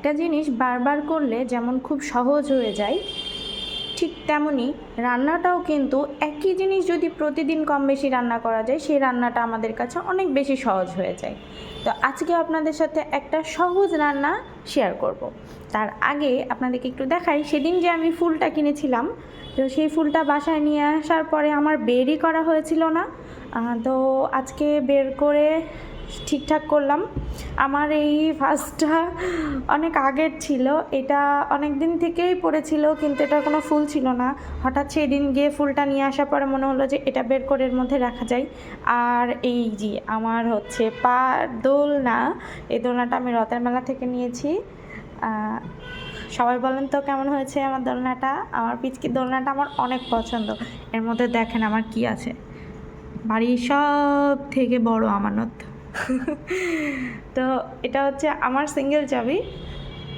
একটা জিনিস বারবার করলে যেমন খুব সহজ হয়ে যায়, ঠিক তেমনি রান্নাটাও কিন্তু একই জিনিস যদি প্রতিদিন কম বেশি রান্না করা যায়, সেই রান্নাটা আমাদের কাছে অনেক বেশি সহজ হয়ে যায়। তো আজকে আপনাদের সাথে একটা সহজ রান্না শেয়ার করব। তার আগে আপনাদেরকে একটু দেখাই, সেদিন যে আমি ফুলটা কিনেছিলাম, তো সেই ফুলটা বাসায় নিয়ে আসার পরে আমার বেরই করা হয়েছিল না। তো আজকে বের করে ঠিকঠাক করলাম। আমার এই ভাসটা অনেক আগের ছিল, এটা অনেক দিন থেকেই পড়েছিল, কিন্তু এটা কোনো ফুল ছিল না। হঠাৎ সেদিন গিয়ে ফুলটা নিয়ে আসার পরে মনে হলো যে এটা বের করে এর মধ্যে রাখা যায়। আর এই যে আমার হচ্ছে পা দোলনা, এই দোলনাটা আমি রথের মেলা থেকে নিয়েছি। সবাই বলেন তো কেমন হয়েছে আমার দোলনাটা। আমার পিচকির দোলনাটা আমার অনেক পছন্দ। এর মধ্যে দেখেন আমার কি আছে, বাড়ির সব থেকে বড় আমানত। তো এটা হচ্ছে আমার সিঙ্গেল চাবি,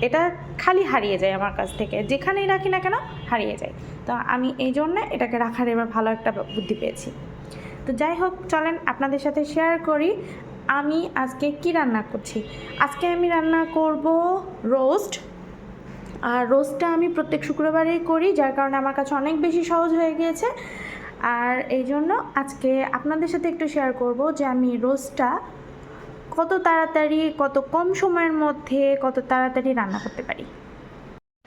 এটা খালি হারিয়ে যায় আমার কাছ থেকে, যেখানেই রাখি না কেন হারিয়ে যায়। তো আমি এই জন্য এটাকে রাখার এবার ভালো একটা বুদ্ধি পেয়েছি। তো যাই হোক, চলেন আপনাদের সাথে শেয়ার করি আমি আজকে কি রান্না করছি। আজকে আমি রান্না করব রোস্ট। আর রোস্টটা আমি প্রত্যেক শুক্রবারেই করি, যার কারণে আমার কাছে অনেক বেশি সহজ হয়ে গিয়েছে। আর এই জন্য আজকে আপনাদের সাথে একটু শেয়ার করব যে আমি রোস্টটা কত তাড়াতাড়ি, কত কম সময়ের মধ্যে কত তাড়াতাড়ি রান্না করতে পারি।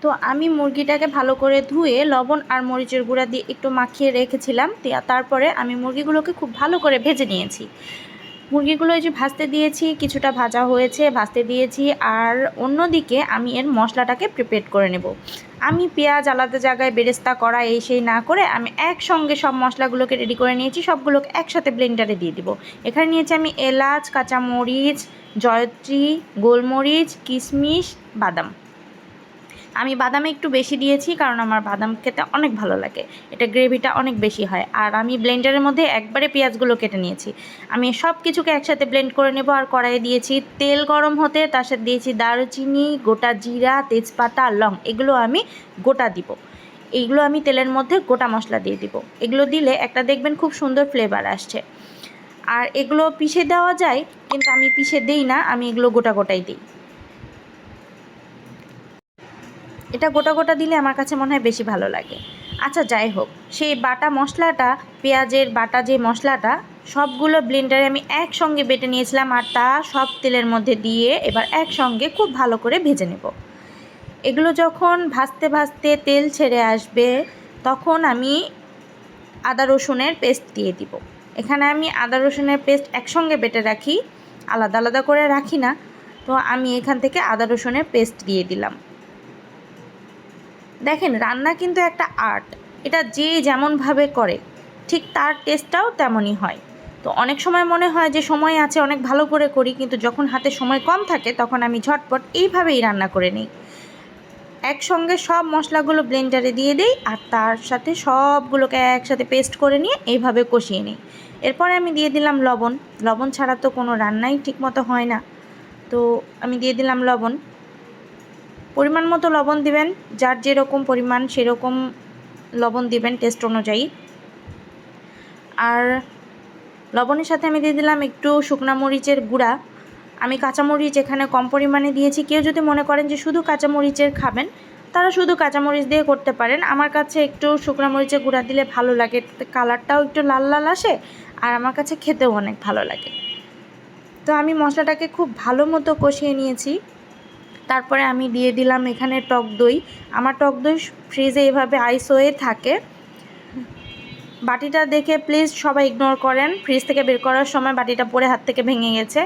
তো আমি মুরগিটাকে ভালো করে ধুয়ে লবণ আর মরিচের গুঁড়া দিয়ে একটু মাখিয়ে রেখেছিলাম। তারপরে আমি মুরগিগুলোকে খুব ভালো করে ভেজে নিয়েছি। মুরগিগুলো এই যে ভাজতে দিয়েছি, কিছুটা ভাজা হয়েছে, ভাজতে দিয়েছি। আর অন্যদিকে আমি এর মশলাটাকে প্রিপেয়ার করে নেব। আমি পেঁয়াজ আলাদা জায়গায় বেরেস্তা করা এই সেই না করে আমি একসঙ্গে সব মশলাগুলোকে রেডি করে নিয়েছি। সবগুলোকে একসাথে ব্লেন্ডারে দিয়ে দিব। এখানে নিয়েছি আমি এলাচ, কাঁচামরিচ, জয়ত্রী, গোলমরিচ, কিশমিশ, বাদাম। আমি বাদামে একটু বেশি দিয়েছি, কারণ আমার বাদাম খেতে অনেক ভালো লাগে, এটা গ্রেভিটা অনেক বেশি হয়। আর আমি ব্লেন্ডারের মধ্যে একবারে পেঁয়াজগুলো কেটে নিয়েছি। আমি সব কিছুকে একসাথে ব্লেন্ড করে নেব। আর কড়াইয়ে দিয়েছি তেল গরম হতে, তার সাথে দিয়েছি দারুচিনি, গোটা জিরা, তেজপাতা, লং, এগুলো আমি গোটা দিব। এইগুলো আমি তেলের মধ্যে গোটা মশলা দিয়ে দিব। এগুলো দিলে একটা দেখবেন খুব সুন্দর ফ্লেভার আসছে। আর এগুলো পিষে দেওয়া যায়, কিন্তু আমি পিষে দিই না, আমি এগুলো গোটা গোটাই দিই। এটা গোটা গোটা দিলে আমার কাছে মনে হয় বেশি ভালো লাগে। আচ্ছা যাই হোক, সেই বাটা মশলাটা, পেঁয়াজের বাটা যে মশলাটা, সবগুলো ব্লেন্ডারে আমি একসঙ্গে বেটে নিয়েছিলাম। আর তা সব তেলের মধ্যে দিয়ে এবার একসঙ্গে খুব ভালো করে ভেজে নেব। এগুলো যখন ভাজতে ভাজতে তেল ছেড়ে আসবে, তখন আমি আদা রসুনের পেস্ট দিয়ে দিব। এখানে আমি আদা রসুনের পেস্ট একসঙ্গে বেটে রাখি, আলাদা আলাদা করে রাখি না। তো আমি এখান থেকে আদা রসুনের পেস্ট দিয়ে দিলাম। দেখেন, রান্না কিন্তু একটা আর্ট, এটা যে যেমনভাবে করে ঠিক তার টেস্টটাও তেমনই হয়। তো অনেক সময় মনে হয় যে সময় আছে, অনেক ভালো করে করি, কিন্তু যখন হাতে সময় কম থাকে তখন আমি ঝটপট এইভাবেই রান্না করে নিই। একসঙ্গে সব মশলাগুলো ব্লেন্ডারে দিয়ে দিই, আর তার সাথে সবগুলোকে একসাথে পেস্ট করে নিয়ে এইভাবে কষিয়ে নিই। এরপরে আমি দিয়ে দিলাম লবণ। লবণ ছাড়া তো কোনো রান্নাই ঠিকমতো হয় না। তো আমি দিয়ে দিলাম লবণ। পরিমাণ মতো লবণ দিবেন, যার যেরকম পরিমাণ সেরকম লবণ দিবেন টেস্ট অনুযায়ী। আর লবণের সাথে আমি দিয়ে দিলাম একটু শুকনা মরিচের গুঁড়া। আমি কাঁচামরিচ এখানে কম পরিমাণে দিয়েছি। কেউ যদি মনে করেন যে শুধু কাঁচামরিচের খাবেন, তারা শুধু কাঁচামরিচ দিয়ে করতে পারেন। আমার কাছে একটু শুকনা মরিচের গুঁড়া দিলে ভালো লাগে, কালারটাও একটু লাল লাল আসে, আর আমার কাছে খেতেও অনেক ভালো লাগে। তো আমি মশলাটাকে খুব ভালো মতো কষিয়ে নিয়েছি। তারপরে আমি দিয়ে দিলাম এখানে টক দই। আমার টক দই ফ্রিজে এভাবে আইস হয়ে থাকে। বাটিটা দেখে প্লিজ সবাই ইগনোর করেন, ফ্রিজ থেকে বের করার সময় বাটিটা পড়ে হাত থেকে ভেঙে গেছে।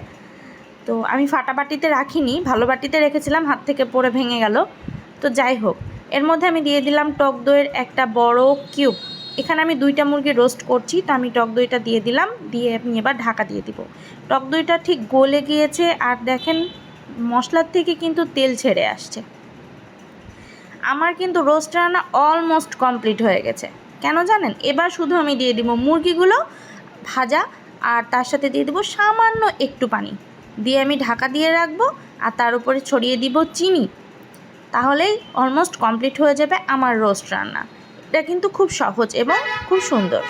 তো আমি ফাটা বাটিতে রাখিনি, ভালো বাটিতে রেখেছিলাম, হাত থেকে পড়ে ভেঙে গেল। তো যাই হোক, এর মধ্যে আমি দিয়ে দিলাম টক দইয়ের একটা বড় কিউব। এখানে আমি 2টা মুরগি রোস্ট করছি, তো আমি টক দইটা দিয়ে দিলাম, দিয়ে আমি এবার ঢাকা দিয়ে দিব। টক দইটা ঠিক গলে গিয়েছে, আর দেখেন মশলার থেকে কিন্তু তেল ছেড়ে আসছে। আমার কিন্তু রোস্ট রান্না অলমোস্ট কমপ্লিট হয়ে গেছে। কেন জানেন? এবার শুধু আমি দিয়ে দিব মুরগিগুলো ভাজা, আর তার সাথে দিয়ে দেবো সামান্য একটু পানি, দিয়ে আমি ঢাকা দিয়ে রাখবো, আর তার উপরে ছড়িয়ে দিব চিনি। তাহলেই অলমোস্ট কমপ্লিট হয়ে যাবে আমার রোস্ট রান্না। এটা কিন্তু খুব সহজ এবং খুব সুন্দর।